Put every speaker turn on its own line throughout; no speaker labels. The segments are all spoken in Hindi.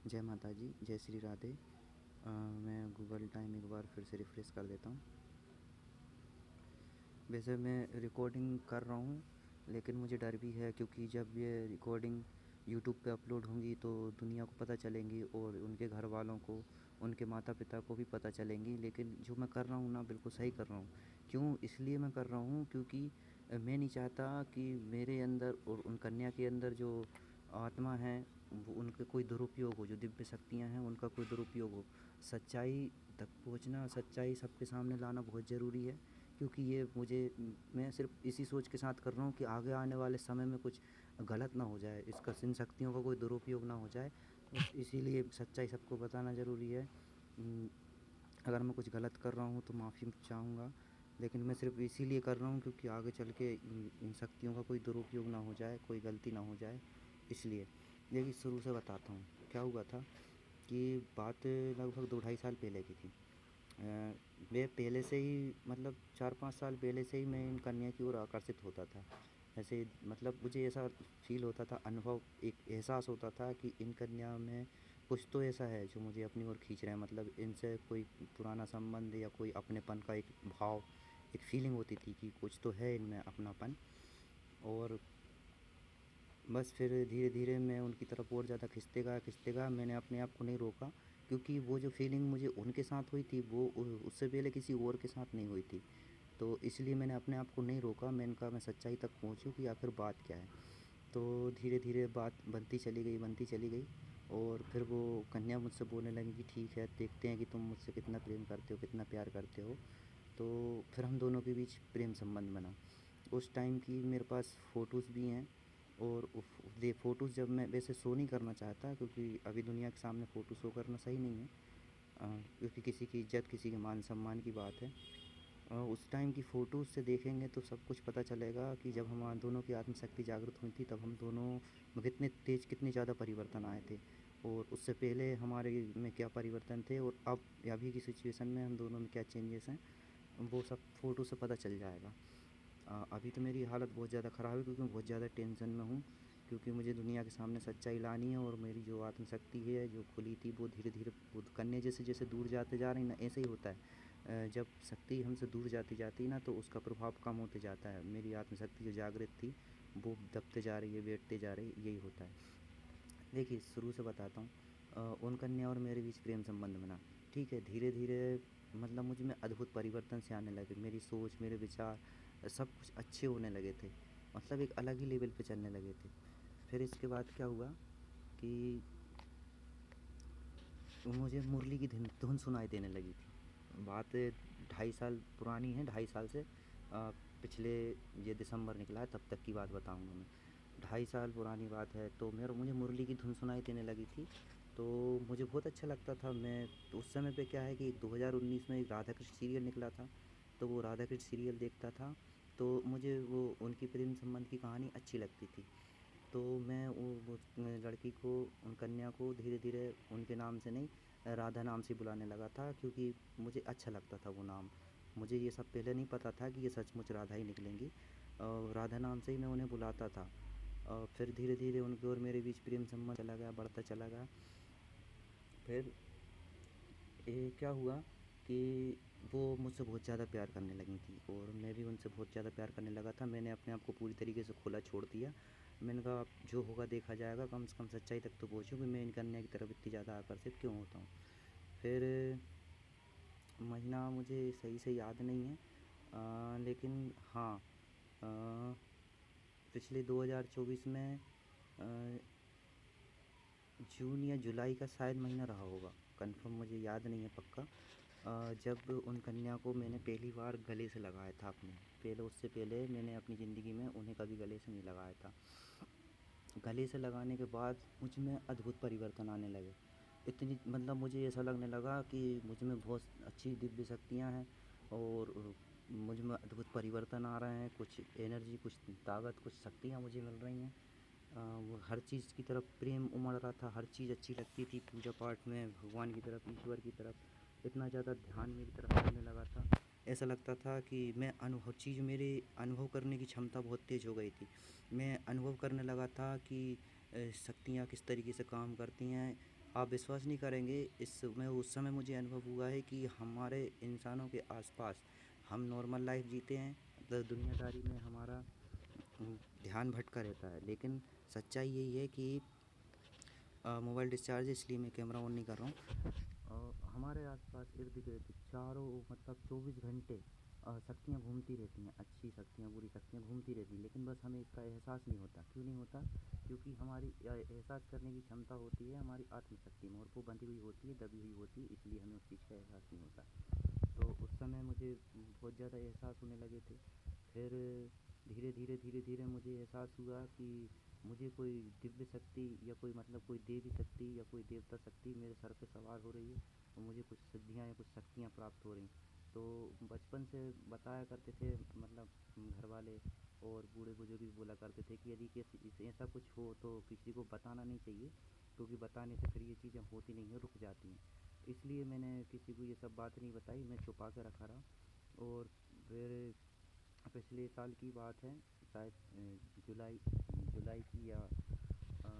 जय माता जी, जय श्री राधे। मैं गूगल टाइम एक बार फिर से रिफ़्रेश कर देता हूँ। वैसे मैं रिकॉर्डिंग कर रहा हूँ, लेकिन मुझे डर भी है क्योंकि जब ये रिकॉर्डिंग यूट्यूब पे अपलोड होंगी तो दुनिया को पता चलेंगी और उनके घर वालों को, उनके माता पिता को भी पता चलेंगी। लेकिन जो मैं कर रहा हूँ ना, बिल्कुल सही कर रहा हूँ। क्यों? इसलिए मैं कर रहा हूँ क्योंकि मैं नहीं चाहता कि मेरे अंदर और उन कन्या के अंदर जो आत्मा है, वो उनके कोई दुरुपयोग हो, जो दिव्य शक्तियाँ हैं उनका कोई दुरुपयोग हो। सच्चाई तक पहुँचना, सच्चाई सबके सामने लाना बहुत ज़रूरी है, क्योंकि ये मैं सिर्फ इसी सोच के साथ कर रहा हूँ कि आगे आने वाले समय में कुछ गलत ना हो जाए, इसका इन शक्तियों का कोई दुरुपयोग ना हो जाए। बस इसीलिए सच्चाई सबको बताना ज़रूरी है। अगर मैं कुछ गलत कर रहा हूँ तो माफ़ी चाहूँगा, लेकिन मैं सिर्फ इसीलिए कर रहा हूँ क्योंकि आगे चल के इन शक्तियों का कोई दुरुपयोग ना हो जाए, कोई गलती ना हो जाए, इसलिए। देखिए, शुरू से बताता हूँ क्या हुआ था। कि बात लगभग 2 ढाई साल पहले की थी। मैं पहले से ही, मतलब 4-5 साल पहले से ही मैं इन कन्या की ओर आकर्षित होता था। ऐसे मतलब मुझे ऐसा फ़ील होता था, अनुभव, एक एहसास होता था कि इन कन्या में कुछ तो ऐसा है जो मुझे अपनी ओर खींच रहा है। मतलब इनसे कोई पुराना संबंध या कोई अपनेपन का एक भाव, एक फ़ीलिंग होती थी कि कुछ तो है इनमें अपनापन। और बस फिर धीरे-धीरे मैं उनकी तरफ और ज़्यादा खिंचते गया। मैंने अपने आप को नहीं रोका, क्योंकि वो जो फ़ीलिंग मुझे उनके साथ हुई थी, वो उससे पहले किसी और के साथ नहीं हुई थी। तो इसलिए मैंने अपने आप को नहीं रोका, मैंने कहा मैं सच्चाई तक पहुँचूँ कि आखिर बात क्या है। तो धीरे-धीरे बात बनती चली गई और फिर वो कन्या मुझसे बोलने लगी कि ठीक है, देखते हैं कि तुम मुझसे कितना प्रेम करते हो, कितना प्यार करते हो। तो फिर हम दोनों के बीच प्रेम संबंध बना। उस टाइम की मेरे पास फ़ोटोज़ भी हैं। और ये फ़ोटोज़ जब मैं वैसे शो नहीं करना चाहता, क्योंकि अभी दुनिया के सामने फ़ोटो शो करना सही नहीं है। क्योंकि किसी की इज़्ज़त, किसी के मान-सम्मान की बात है। उस टाइम की फ़ोटोज़ से देखेंगे तो सब कुछ पता चलेगा कि जब हम दोनों की आत्मशक्ति जागृत हुई थी, तब हम दोनों में कितने तेज़, कितने ज़्यादा परिवर्तन आए थे। और उससे पहले हमारे में क्या परिवर्तन थे और अब अभी की सिचुएशन में हम दोनों में क्या चेंजेस हैं, वो सब फ़ोटो से पता चल जाएगा। अभी तो मेरी हालत बहुत ज़्यादा ख़राब है, क्योंकि मैं बहुत ज़्यादा टेंशन में हूँ, क्योंकि मुझे दुनिया के सामने सच्चाई लानी है। और मेरी जो आत्मशक्ति है, जो खुली थी, वो धीरे-धीरे, वो कन्या जैसे-जैसे दूर जाते जा रही ना, ऐसे ही होता है। जब शक्ति हमसे दूर जाती जाती है ना, तो उसका प्रभाव कम होते जाता है। मेरी आत्मशक्ति जो जागृत थी, वो दबते जा रही है, बैठते जा रही है, यही होता है। देखिए, शुरू से बताता हूँ। उन कन्या और मेरे बीच प्रेम संबंध बना, ठीक है। धीरे-धीरे मतलब मुझ में अद्भुत परिवर्तन से आने लगे। मेरी सोच, मेरे विचार, सब कुछ अच्छे होने लगे थे। मतलब एक अलग ही लेवल पे चलने लगे थे। फिर इसके बाद क्या हुआ कि मुझे मुरली की धुन धुन सुनाई देने लगी थी। बात 2.5 साल पुरानी है, 2.5 साल से पिछले, ये दिसंबर निकला है तब तक की बात बताऊँगा मैं। 2.5 साल पुरानी बात है। तो मुझे मुरली की धुन सुनाई देने लगी थी, तो मुझे बहुत अच्छा लगता था। मैं तो उस समय पे क्या है कि 2019 में एक राधा कृष्ण सीरियल निकला था, तो वो राधा कृष्ण सीरियल देखता था। तो मुझे वो उनकी प्रेम संबंध की कहानी अच्छी लगती थी। तो मैं वो लड़की को, उन कन्या को धीरे-धीरे उनके नाम से नहीं, राधा नाम से बुलाने लगा था, क्योंकि मुझे अच्छा लगता था वो नाम। मुझे ये सब पहले नहीं पता था कि ये सचमुच राधा ही निकलेंगी। राधा नाम से ही मैं उन्हें बुलाता था। फिर धीरे-धीरे उनके और मेरे बीच प्रेम संबंध चला गया, बढ़ता चला गया। फिर क्या हुआ कि वो मुझसे बहुत ज़्यादा प्यार करने लगी थी और मैं भी उनसे बहुत ज़्यादा प्यार करने लगा था। मैंने अपने आप को पूरी तरीके से खुला छोड़ दिया। मैंने कहा, अब जो होगा देखा जाएगा, कम से कम सच्चाई तक तो पहुँचूँ कि मैं इन कन्या की तरफ इतनी ज़्यादा आकर्षित क्यों होता हूँ। फिर महीना मुझे सही से याद नहीं है, लेकिन हाँ, पिछले 2024 में जून या जुलाई का शायद महीना रहा होगा, कंफर्म मुझे याद नहीं है पक्का। जब उन कन्या को मैंने पहली बार गले से लगाया था अपने, पहले, उससे पहले मैंने अपनी ज़िंदगी में उन्हें कभी गले से नहीं लगाया था। गले से लगाने के बाद मुझ में अद्भुत परिवर्तन आने लगे। इतनी, मतलब मुझे ऐसा लगने लगा कि मुझ में बहुत अच्छी दिव्य शक्तियाँ हैं और मुझ में अद्भुत परिवर्तन आ रहे हैं। कुछ एनर्जी, कुछ ताकत, कुछ शक्तियाँ मुझे मिल रही हैं। वो हर चीज़ की तरफ प्रेम उमड़ रहा था, हर चीज़ अच्छी लगती थी। पूजा पाठ में भगवान की तरफ, ईश्वर की तरफ इतना ज़्यादा ध्यान मेरी तरफ करने लगा था। ऐसा लगता था कि मैं हर चीज़, मेरे अनुभव करने की क्षमता बहुत तेज़ हो गई थी। मैं अनुभव करने लगा था कि शक्तियाँ किस तरीके से काम करती हैं। आप विश्वास नहीं करेंगे, उस समय मुझे अनुभव हुआ है कि हमारे इंसानों के आसपास हम नॉर्मल लाइफ जीते हैं, मतलब दुनियादारी में हमारा ध्यान भटका रहता है, लेकिन सच्चाई यही है कि मोबाइल डिस्चार्ज, इसलिए मैं कैमरा ऑन नहीं कर रहा हूँ। हमारे आसपास इर्द गिर्द चारों मतलब 24 घंटे शक्तियाँ घूमती रहती हैं, अच्छी शक्तियाँ बुरी शक्तियाँ घूमती रहती हैं, लेकिन बस हमें इसका एहसास नहीं होता। क्यों नहीं होता? क्योंकि हमारी एहसास करने की क्षमता होती है हमारी आत्मशक्ति में, और वो बंधी हुई होती है, दबी हुई होती है, इसलिए हमें उस चीज़ का एहसास नहीं होता। तो उस समय मुझे बहुत ज़्यादा एहसास होने लगे थे। फिर धीरे धीरे मुझे एहसास हुआ कि मुझे कोई दिव्य शक्ति या कोई मतलब कोई देवी शक्ति या कोई देवता शक्ति मेरे सर पे सवार हो रही है, और मुझे कुछ सिद्धियाँ या कुछ शक्तियाँ प्राप्त हो रही। तो बचपन से बताया करते थे, मतलब घर वाले और बूढ़े बुजुर्ग भी बोला करते थे कि यदि किसी ऐसा कुछ हो तो किसी को बताना नहीं चाहिए, क्योंकि बताने से फिर ये चीज़ें होती नहीं हैं, रुक जाती हैं। इसलिए मैंने किसी को ये सब बात नहीं बताई, मैं छुपा के रखा रहा। और फिर पिछले साल की बात है, शायद जुलाई जुलाई की, या अ,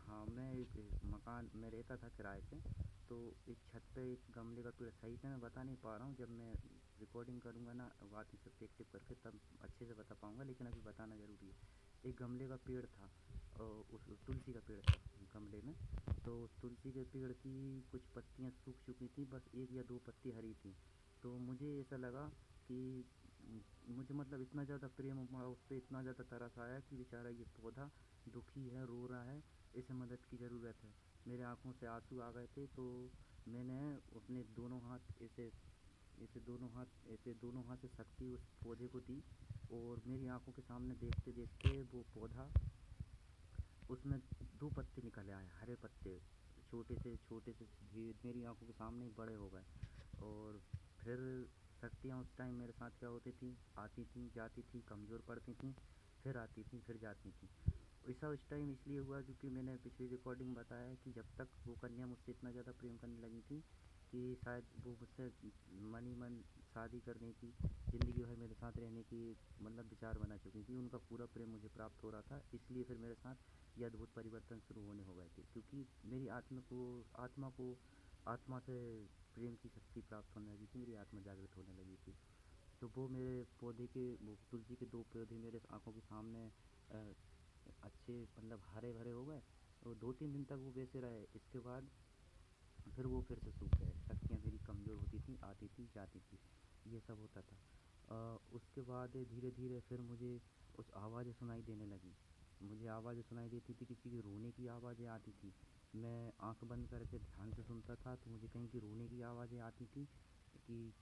हाँ, मैं एक मकान में रहता था किराए पे। तो एक छत पे एक गमले का पेड़, सही से मैं बता नहीं पा रहा हूँ, जब मैं रिकॉर्डिंग करूँगा ना बात सब टेक टिप करके, तब अच्छे से बता पाऊँगा, लेकिन अभी बताना ज़रूरी है। एक गमले का पेड़ था, उस तुलसी का पेड़ था गमले में। तो उस तुलसी के पेड़ की कुछ पत्तियाँ सूख चुकी थी, बस एक या दो पत्ती हरी थी। तो मुझे ऐसा लगा कि मुझे मतलब इतना ज़्यादा प्रेम हुआ उस पर, इतना ज़्यादा तरस आया कि बेचारा ये पौधा दुखी है, रो रहा है, इसे मदद की ज़रूरत है। मेरे आँखों से आंसू आ गए थे। तो मैंने अपने दोनों हाथ ऐसे ऐसे दोनों हाथ से शक्ति उस पौधे को दी, और मेरी आँखों के सामने देखते देखते वो पौधा, उसमें दो पत्ते निकल आए, हरे पत्ते, छोटे से धीरे मेरी आँखों के सामने ही बड़े हो गए। और फिर शक्तियाँ उस टाइम मेरे साथ क्या होती थी, आती थी जाती थी, कमज़ोर पड़ती थी, फिर आती थी फिर जाती थी। ऐसा उस टाइम इसलिए हुआ क्योंकि मैंने पिछली रिकॉर्डिंग में बताया है कि जब तक वो कन्या मुझसे इतना ज़्यादा प्रेम करने लगी थी कि शायद वो मुझसे मन ही मन शादी करने की, ज़िंदगी भर मेरे साथ रहने की मतलब विचार बना चुकी थी, उनका पूरा प्रेम मुझे प्राप्त हो रहा था। इसलिए फिर मेरे साथ ये अद्भुत परिवर्तन शुरू होने हो गए थे, क्योंकि मेरी आत्मा से प्रेम की शक्ति प्राप्त होने लगी थी, मेरी आत्मा जागृत होने लगी थी। तो वो तुलसी के दो पौधे मेरे आंखों के सामने अ, अच्छे मतलब हरे भरे हो गए, और 2-3 दिन तक वो वैसे रहे। इसके बाद फिर वो फिर से सूख गए, शक्तियाँ मेरी कमज़ोर होती थी, आती थी जाती थी, ये सब होता था। उसके बाद धीरे धीरे फिर मुझे कुछ आवाज़ें सुनाई देने लगी। मुझे आवाज़ें सुनाई देती थी, किसी की रोने की आवाज़ें आती थी। मैं आंख बंद करके ध्यान से सुनता था तो मुझे कहीं की रोने की आवाज़ें आती थी, कि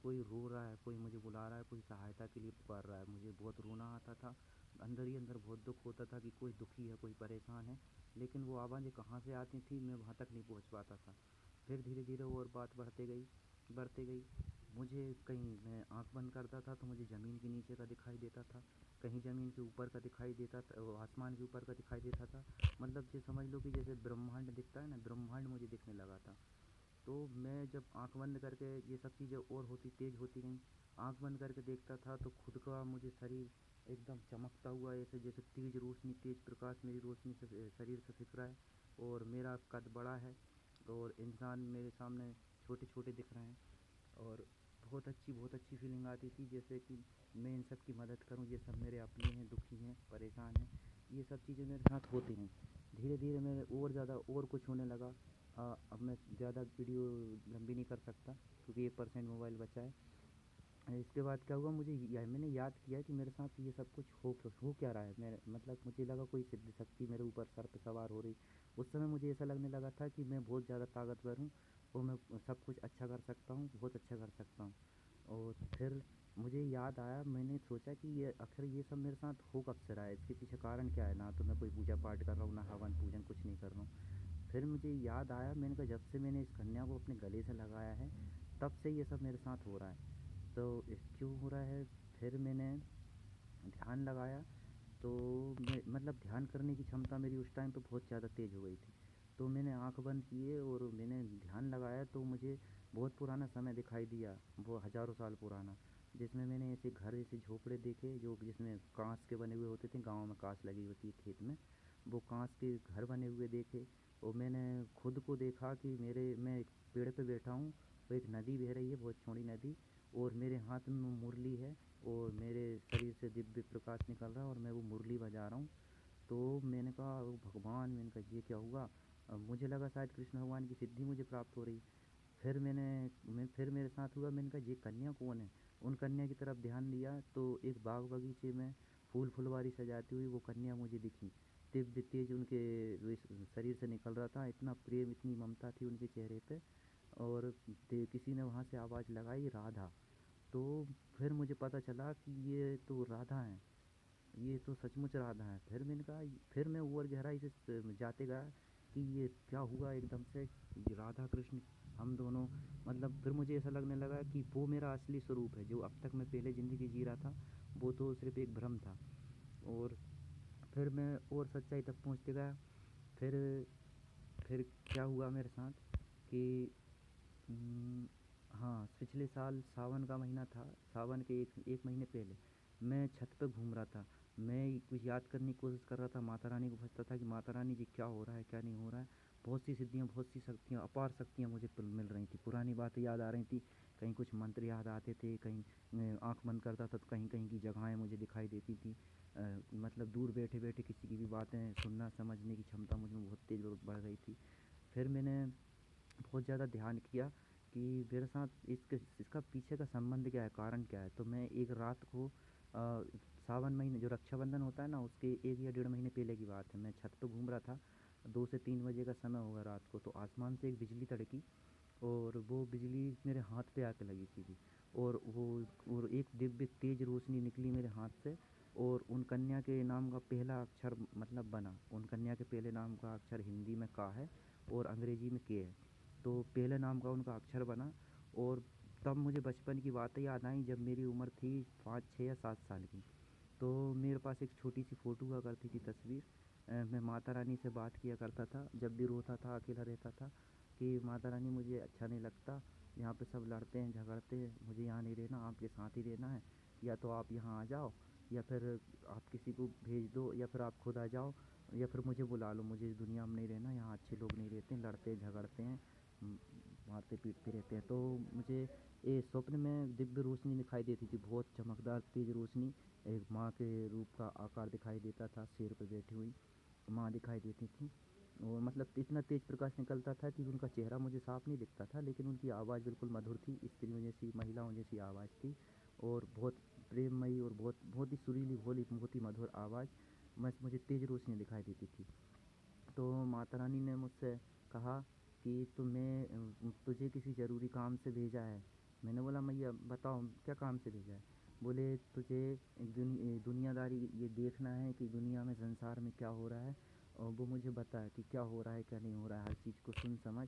कोई रो रहा है, कोई मुझे बुला रहा है, कोई सहायता के लिए पुकार रहा है। मुझे बहुत रोना आता था, अंदर ही अंदर बहुत दुख होता था कि कोई दुखी है, कोई परेशान है, लेकिन वो आवाज़ें कहाँ से आती थी मैं वहाँ तक नहीं पहुँच पाता था। फिर धीरे धीरे और बात बढ़ते गई। मुझे कहीं मैं आँख बंद करता था तो मुझे ज़मीन के नीचे का दिखाई देता था, कहीं ज़मीन के ऊपर का दिखाई देता था, वो आसमान के ऊपर का दिखाई देता था। मतलब ये समझ लो कि जैसे ब्रह्मांड दिखता है ना, ब्रह्मांड मुझे दिखने लगा था। तो मैं जब आँख बंद करके ये सब चीज़ें और तेज़ होती गईं, आँख बंद करके देखता था तो खुद का मुझे शरीर एकदम चमकता हुआ, ऐसे जैसे तेज़ रोशनी, तेज़ प्रकाश मेरी रोशनी से शरीर से फेंक रहा है, और मेरा कद बड़ा है, और इंसान मेरे सामने छोटे छोटे दिख रहे हैं। और बहुत अच्छी फीलिंग आती थी, जैसे कि मैं इन सब की मदद करूं, ये सब मेरे अपने हैं, दुखी हैं, परेशान हैं, ये सब चीज़ें मेरे साथ होती हैं। धीरे धीरे मेरे और ज़्यादा और कुछ होने लगा। अब मैं ज़्यादा वीडियो लंबी नहीं कर सकता, क्योंकि 1% मोबाइल बचा है। इसके बाद क्या हुआ, मैंने याद किया कि मेरे साथ ये सब कुछ हो क्या रहा है। मेरे मतलब मुझे लगा कोई सिद्ध शक्ति मेरे ऊपर सर पे सवार हो रही। उस समय मुझे ऐसा लगने लगा था कि मैं बहुत ज़्यादा ताकतवर हूँ, और मैं सब कुछ अच्छा कर सकता हूँ, बहुत अच्छा कर सकता हूँ। और फिर मुझे याद आया, मैंने सोचा कि ये आखिर ये सब मेरे साथ हो कब से रहा है, इसके पीछे कारण क्या है। ना तो मैं कोई पूजा पाठ कर रहा हूँ, ना हवन पूजन, कुछ नहीं कर रहा हूँ। फिर मुझे याद आया, मैंने कहा जब से मैंने इस कन्या को अपने गले से लगाया है, तब से ये सब मेरे साथ हो रहा है। तो क्यों हो रहा है? फिर मैंने ध्यान लगाया, तो मैं मतलब ध्यान करने की क्षमता मेरी उस टाइम पे बहुत ज़्यादा तेज़ हो गई थी। तो मैंने आँख बंद किए और मैंने ध्यान लगाया, तो मुझे बहुत पुराना समय दिखाई दिया, वो हज़ारों साल पुराना, जिसमें मैंने ऐसे घर, ऐसे झोपड़े देखे जो जिसमें काँच के बने हुए होते थे। गाँव में काँच लगी होती है खेत में, वो काँच के घर बने हुए देखे। और मैंने खुद को देखा कि मैं एक पेड़ पे बैठा हूँ और एक नदी बह रही है, बहुत चौड़ी नदी, और मेरे हाथ में मुरली है और मेरे शरीर से दिव्य प्रकाश निकल रहा है और मैं वो मुरली बजा रहा हूँ। तो मैंने कहा ओ भगवान, मैंने कहा ये क्या हुआ। मुझे लगा शायद कृष्ण भगवान की सिद्धि मुझे प्राप्त हो रही। फिर मेरे साथ हुआ, मैंने कहा ये कन्या कौन है। उन कन्या की तरफ ध्यान दिया तो एक बाग बगीचे में फूल फुलवारी सजाती हुई वो कन्या मुझे दिखी। दिव्य तेज उनके शरीर से निकल रहा था, इतना प्रेम इतनी ममता थी उनके चेहरे पे। और किसी ने वहाँ से आवाज़ लगाई, राधा। तो फिर मुझे पता चला कि ये तो राधा हैं, ये तो सचमुच राधा है। फिर मैंने कहा, फिर मैं और गहराई से जाते गया कि ये क्या हुआ एकदम से, ये राधा कृष्ण हम दोनों, मतलब फिर मुझे ऐसा लगने लगा कि वो मेरा असली स्वरूप है, जो अब तक मैं पहले ज़िंदगी जी रहा था वो तो सिर्फ एक भ्रम था। और फिर मैं और सच्चाई तक पहुँचते गया। फिर फिर क्या हुआ मेरे साथ कि उम, हाँ, पिछले साल सावन का महीना था। सावन के एक एक महीने पहले मैं छत पे घूम रहा था। मैं कुछ याद करने की कोशिश कर रहा था, माता रानी को पूछता था कि माता रानी जी क्या हो रहा है, क्या नहीं हो रहा है। बहुत सी सिद्धियाँ, बहुत सी शक्तियाँ, अपार शक्तियाँ मुझे मिल रही थी। पुरानी बातें याद आ रही थी, कहीं कुछ मंत्र याद आते थे, कहीं आँख बंद करता था तो कहीं कहीं की जगहें मुझे दिखाई देती थी। मतलब दूर बैठे बैठे किसी की भी बातें सुनना, समझने की क्षमता मुझ में बहुत तेज़ बढ़ गई थी। फिर मैंने बहुत ज़्यादा ध्यान किया कि मेरे साथ इसका पीछे का संबंध क्या है, कारण क्या है। तो मैं एक रात को सावन महीने जो रक्षाबंधन होता है ना, उसके 1 या डेढ़ महीने पहले की बात है। मैं छत पे घूम रहा था, 2 से 3 बजे का समय होगा रात को। तो आसमान से एक बिजली तड़की और वो बिजली मेरे हाथ पे आके लगी सीधी। और वो और एक दिव्य तेज रोशनी निकली मेरे हाथ से और उन कन्या के नाम का पहला अक्षर मतलब बना। उन कन्या के पहले नाम का अक्षर हिंदी में का है और अंग्रेजी में के है। तो पहले नाम का उनका अक्षर बना। और तब मुझे बचपन की बातें याद आई, जब मेरी उम्र थी 5, 6 या 7 साल की। तो मेरे पास एक छोटी सी फ़ोटो हुआ करती थी, तस्वीर। मैं माता रानी से बात किया करता था जब भी रोता था, अकेला रहता था, कि माता रानी मुझे अच्छा नहीं लगता, यहाँ पे सब लड़ते हैं झगड़ते हैं, मुझे यहाँ नहीं रहना, आपके साथ ही रहना है। या तो आप यहाँ आ जाओ, या फिर आप किसी को भेज दो, या फिर आप खुद आ जाओ, या फिर मुझे बुला लो, मुझे इस दुनिया में नहीं रहना, यहाँ अच्छे लोग नहीं रहते हैं, लड़ते झगड़ते हैं, म, मारते पीटते रहते हैं। तो मुझे ये स्वप्न में दिव्य रोशनी दिखाई देती थी, बहुत चमकदार तेज रोशनी। एक माँ के रूप का आकार दिखाई देता था, शेर पे बैठी हुई माँ दिखाई देती थी। और मतलब इतना तेज प्रकाश निकलता था कि उनका चेहरा मुझे साफ नहीं दिखता था, लेकिन उनकी आवाज़ बिल्कुल मधुर थी, स्त्रियों जैसी, महिलाओं जैसी आवाज़ थी। और बहुत प्रेममयी और बहुत बहुत ही सुरीली, भोली, बहुत ही मधुर आवाज़। बस मुझे तेज रोशनी दिखाई देती थी। तो माता रानी ने मुझसे कहा कि तुझे किसी ज़रूरी काम से भेजा है। मैंने बोला मैया बताओ क्या काम से भेजा है। बोले तुझे दुनियादारी ये देखना है कि दुनिया में, संसार में क्या हो रहा है, और वो मुझे बता कि क्या हो रहा है क्या नहीं हो रहा है, हर चीज़ को सुन समझ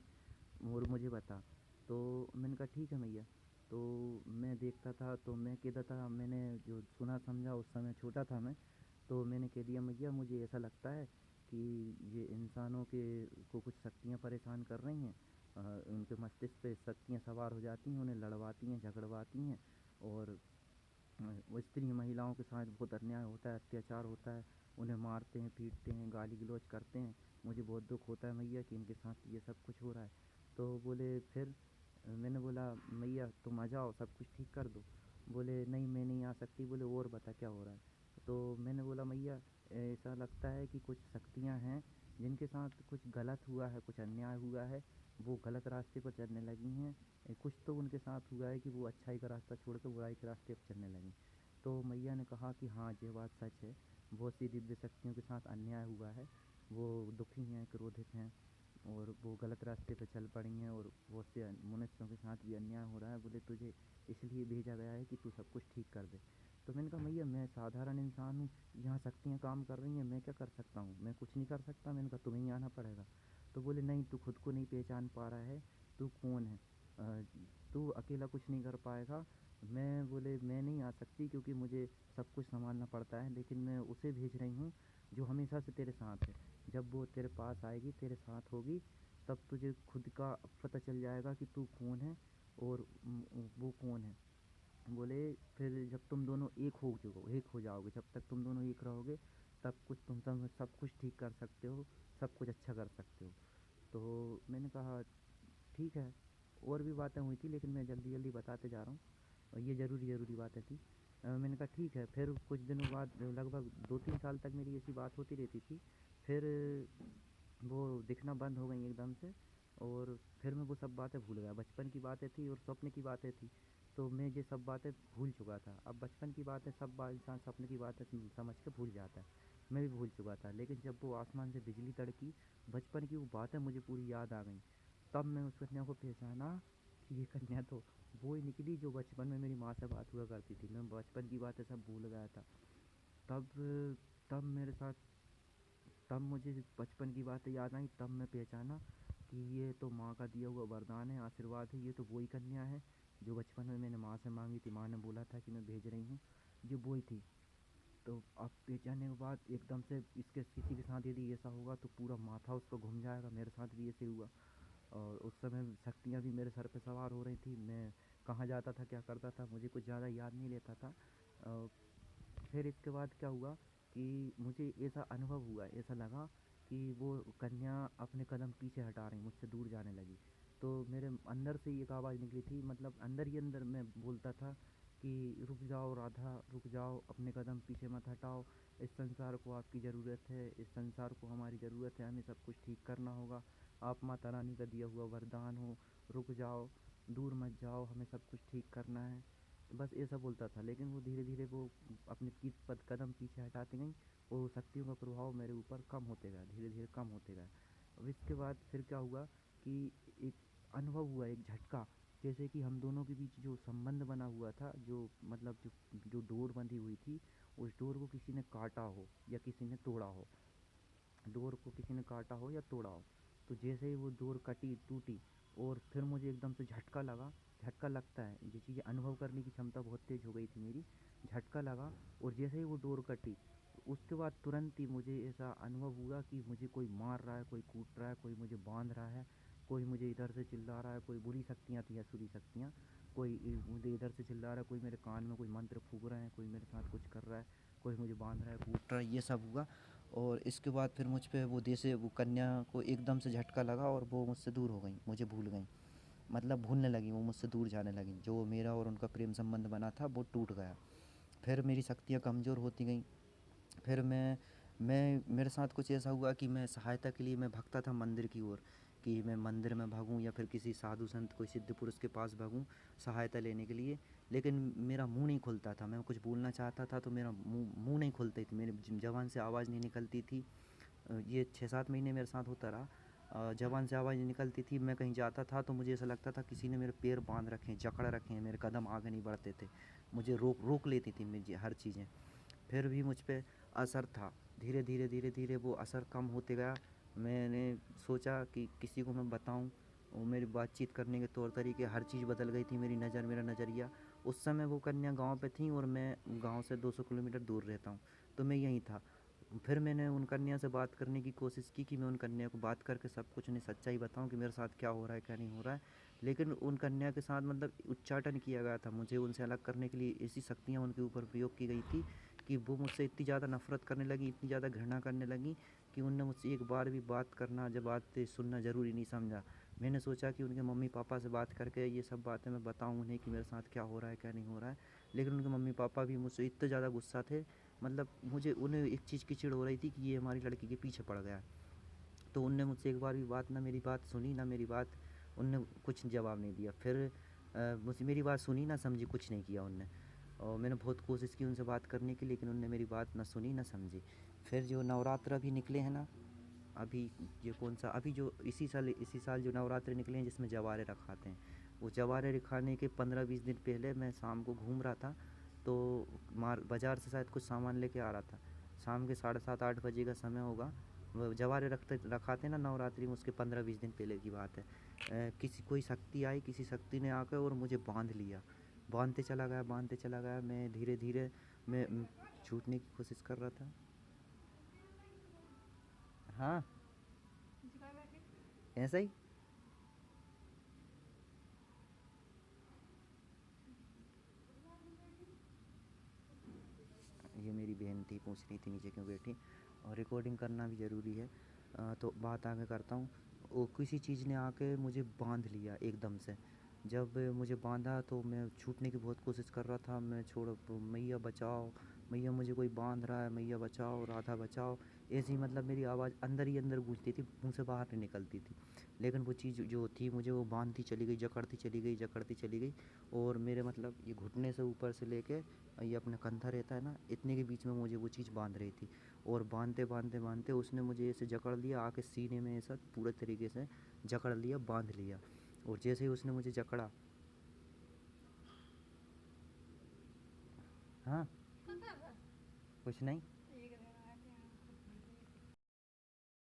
और मुझे बता। तो मैंने कहा ठीक है मैया। तो मैं देखता था, तो मैं कहता था, मैंने जो सुना समझा, उस समय छोटा था मैं, तो मैंने कह दिया मैया मुझे ऐसा लगता है कि ये इंसानों के को कुछ शक्तियाँ परेशान कर रही हैं। उनके मस्तिष्क पे शक्तियाँ सवार हो जाती हैं, उन्हें लड़वाती हैं, झगड़वाती हैं। और वो स्त्री महिलाओं के साथ बहुत अन्याय होता है, अत्याचार होता है, उन्हें मारते हैं, पीटते हैं, गाली गलौज करते हैं। मुझे बहुत दुख होता है मैया कि इनके साथ ये सब कुछ हो रहा है। तो बोले फिर मैंने बोला मैया तुम आ जाओ, सब कुछ ठीक कर दो। बोले नहीं मैं नहीं आ सकती। बोले और बता क्या हो रहा है। तो मैंने बोला मैया ऐसा लगता है कि कुछ शक्तियाँ हैं जिनके साथ कुछ गलत हुआ है, कुछ अन्याय हुआ है, वो गलत रास्ते पर चलने लगी हैं। कुछ तो उनके साथ हुआ है कि वो अच्छाई का रास्ता छोड़ कर बुराई के रास्ते पर चलने लगी। तो मैया ने कहा कि हाँ ये बात सच है, बहुत सी दिव्य शक्तियों के साथ अन्याय हुआ है, वो दुखी हैं, क्रोधित हैं, और वो गलत रास्ते पे चल पड़ी हैं, और बहुत से मनुष्यों के साथ भी अन्याय हो रहा है। बोले तुझे इसलिए भेजा गया है कि तू सब कुछ ठीक कर दे। तो मैंने कहा मैया मैं साधारण इंसान हूँ, यहाँ शक्तियाँ काम कर रही हैं, मैं क्या कर सकता हूँ, मैं कुछ नहीं कर सकता। मैंने कहा तुम्हें ही आना पड़ेगा। तो बोले नहीं तू खुद को नहीं पहचान पा रहा है, तू कौन है, तू अकेला कुछ नहीं कर पाएगा। बोले मैं नहीं आ सकती क्योंकि मुझे सब कुछ संभालना पड़ता है, लेकिन मैं उसे भेज रही हूँ जो हमेशा से तेरे साथ है। जब वो तेरे पास आएगी, तेरे साथ होगी, तब तुझे खुद का पता चल जाएगा कि तू कौन है और वो कौन है। बोले फिर जब तुम दोनों एक हो जाओगे, जब तक तुम दोनों एक रहोगे, तब कुछ तुम सब सब कुछ ठीक कर सकते हो, सब कुछ अच्छा कर सकते हो। तो मैंने कहा ठीक है। और भी बातें हुई थी लेकिन मैं जल्दी जल्दी बताते जा रहा हूँ, और ये ज़रूरी ज़रूरी बातें थी। मैंने कहा ठीक है। फिर कुछ दिनों बाद लगभग 2-3 साल तक मेरी ऐसी बात होती रहती थी। फिर वो दिखना बंद हो गई एकदम से, और फिर मैं वो सब बातें भूल गया। बचपन की बातें थी और सपने की बातें थी, तो मैं ये सब बातें भूल चुका था। अब बचपन की बातें सब इंसान सपने की बातें समझ के भूल जाता है, मैं भी भूल चुका था। लेकिन जब वो आसमान से बिजली तड़की, बचपन की वो बातें मुझे पूरी याद आ गई। तब मैं उस कन्या को पहचाना कि ये कन्या तो वो ही निकली जो बचपन में मेरी माँ से बात हुआ करती थी। मैं बचपन की बातें सब भूल गया था। तब तब मेरे साथ तब मुझे बचपन की बातें याद आई। तब मैं पहचाना कि ये तो माँ का दिया हुआ वरदान है, आशीर्वाद है। ये तो वही कन्या है जो बचपन में मैंने माँ से मांगी थी। माँ ने बोला था कि मैं भेज रही हूँ, ये वही थी। तो अब पहचानने के बाद एकदम से इसके किसी के साथ यदि ऐसा होगा तो पूरा माथा उस पर घूम जाएगा। मेरे साथ भी ऐसे हुआ, और उस समय शक्तियाँ भी मेरे सर पे सवार हो रही थी। मैं कहाँ जाता था, क्या करता था, मुझे कुछ ज़्यादा याद नहीं रहता था। फिर इसके बाद क्या हुआ कि मुझे ऐसा अनुभव हुआ, ऐसा लगा कि वो कन्या अपने कदम पीछे हटा रही, मुझसे दूर जाने लगी। तो मेरे अंदर से एक आवाज़ निकली थी, मतलब अंदर ही अंदर मैं बोलता था कि रुक जाओ राधा, रुक जाओ, अपने कदम पीछे मत हटाओ। इस संसार को आपकी ज़रूरत है, इस संसार को हमारी ज़रूरत है, हमें सब कुछ ठीक करना होगा। आप माता रानी का दिया हुआ वरदान हो, रुक जाओ, दूर मत जाओ, हमें सब कुछ ठीक करना है। बस ऐसा बोलता था। लेकिन वो धीरे धीरे वो अपने कदम पीछे हटाती गई, और वो शक्तियों का प्रभाव मेरे ऊपर कम होते गया, धीरे धीरे कम होते गया। अब इसके बाद फिर क्या हुआ कि एक अनुभव हुआ, एक झटका। जैसे कि हम दोनों के बीच जो संबंध बना हुआ था, जो मतलब जो जो डोर बंधी हुई थी, उस डोर को किसी ने काटा हो या किसी ने तोड़ा हो। डोर को किसी ने काटा हो या तोड़ा हो। तो जैसे ही वो डोर कटी, टूटी, और फिर मुझे एकदम से झटका लगा। झटका लगता है, ये चीज़ें अनुभव करने की क्षमता बहुत तेज़ हो गई थी मेरी। झटका लगा, और जैसे ही वो डोर कटी, उसके बाद तुरंत ही मुझे ऐसा अनुभव हुआ कि मुझे कोई मार रहा है, कोई कूट रहा है, कोई मुझे बांध रहा है, कोई मुझे इधर से चिल्ला रहा है। कोई बुरी शक्तियाँ थी, असुरी शक्तियाँ। कोई मुझे इधर से चिल्ला रहा है, कोई मेरे कान में कोई मंत्र फूँक रहे हैं, कोई मेरे साथ कुछ कर रहा है, कोई मुझे बांध रहा है, कूट रहा है, ये सब हुआ। और इसके बाद फिर मुझ पे वो जैसे वो कन्या को एकदम से झटका लगा, और वो मुझसे दूर हो गई, मुझे भूल गई। मतलब भूलने लगी, वो मुझसे दूर जाने लगी। जो मेरा और उनका प्रेम संबंध बना था वो टूट गया। फिर मेरी शक्तियाँ कमज़ोर होती गईं। फिर मैं मेरे साथ कुछ ऐसा हुआ कि मैं सहायता के लिए मैं भागता था मंदिर की ओर, कि मैं मंदिर में भागूं या फिर किसी साधु संत, कोई सिद्ध पुरुष के पास भागूं सहायता लेने के लिए। लेकिन मेरा मुंह नहीं खुलता था। मैं कुछ बोलना चाहता था तो मेरा मुंह नहीं खुलती थी, मेरी ज़बान से आवाज़ नहीं निकलती थी। ये 6-7 महीने मेरे साथ होता रहा। ज़बान से आवाज़ नहीं निकलती थी। मैं कहीं जाता था तो मुझे ऐसा लगता था किसी ने मेरे पैर बांध रखे हैं, जकड़ रखे हैं, मेरे कदम आगे नहीं बढ़ते थे। मुझे रोक रोक लेती थी मेरी हर चीज़ें। फिर भी मुझ पे असर था। धीरे धीरे धीरे धीरे वो असर कम होते गया। मैंने सोचा कि किसी को मैं बताऊं, और मेरी बातचीत करने के तौर तरीके, हर चीज़ बदल गई थी। मेरी नज़र, मेरा नज़रिया। उस समय वो कन्या गांव पे थी और मैं गांव से 200 किलोमीटर दूर रहता हूँ, तो मैं यहीं था। फिर मैंने उन कन्या से बात करने की कोशिश की कि मैं उन कन्या को बात करके सब कुछ उन्हें सच्चाई बताऊं कि मेरे साथ क्या हो रहा है, क्या नहीं हो रहा है। लेकिन उन कन्या के साथ मतलब उच्चाटन किया गया था। मुझे उनसे अलग करने के लिए ऐसी शक्तियाँ उनके ऊपर प्रयोग की गई थी कि वो मुझसे इतनी ज़्यादा नफ़रत करने लगी, इतनी ज़्यादा घृणा करने लगी कि उनने मुझसे एक बार भी बात करना, जब बातें सुनना ज़रूरी नहीं समझा। मैंने सोचा कि उनके मम्मी पापा से बात करके ये सब बातें मैं बताऊं उन्हें कि मेरे साथ क्या हो रहा है, क्या नहीं हो रहा है। लेकिन उनके मम्मी पापा भी मुझसे इतने ज़्यादा गुस्सा थे, मतलब मुझे उन्हें एक चीज़ की चिढ़ हो रही थी कि ये हमारी लड़की के पीछे पड़ गया है। तो उनने मुझसे एक बार भी बात, ना मेरी बात सुनी, ना मेरी बात, उनने कुछ जवाब नहीं दिया। फिर मुझसे मेरी बात सुनी ना समझी, कुछ नहीं किया उनने। और मैंने बहुत कोशिश की उनसे बात करने की, लेकिन उनने मेरी बात ना सुनी ना समझी। फिर जो नवरात्र अभी निकले हैं ना, अभी ये कौन सा, अभी जो इसी साल जो नवरात्रि निकले हैं जिसमें जवारे रखाते हैं, वो जवारे रखाने के 15-20 दिन पहले मैं शाम को घूम रहा था। तो बाज़ार से शायद कुछ सामान लेके आ रहा था। शाम के 7:30-8 बजे का समय होगा। वो जवारे रखाते हैं ना नवरात्रि में, उसके 15-20 दिन पहले की बात है। किसी कोई शक्ति आई, किसी शक्ति ने आकर और मुझे बांध लिया। बांधते चला गया, बांधते चला गया। मैं धीरे धीरे मैं छूटने की कोशिश कर रहा था। हाँ, ऐसा ही। ये मेरी बहन थी, पूछ रही थी नीचे क्यों बैठी। और रिकॉर्डिंग करना भी ज़रूरी है। तो बात आगे करता हूँ। वो किसी चीज़ ने आके मुझे बांध लिया एकदम से। जब मुझे बांधा तो मैं छूटने की बहुत कोशिश कर रहा था, मैं छोड़, मैया बचाओ, मैया मुझे कोई बांध रहा है, मैया बचाओ, राधा बचाओ। ऐसी मतलब मेरी आवाज़ अंदर ही अंदर गूंजती थी, मुंह से बाहर नहीं निकलती थी। लेकिन वो चीज़ जो थी मुझे वो बांधती चली गई, जकड़ती चली गई, जकड़ती चली गई। और मेरे मतलब ये घुटने से ऊपर से लेके ये अपना कंधा रहता है ना, इतने के बीच में मुझे वो चीज़ बांध रही थी। और बांधते बांधते बांधते उसने मुझे ऐसे जकड़ लिया, आके सीने में ऐसा पूरे तरीके से जकड़ लिया, बांध लिया। और जैसे ही उसने मुझे जकड़ा, हाँ, कुछ नहीं।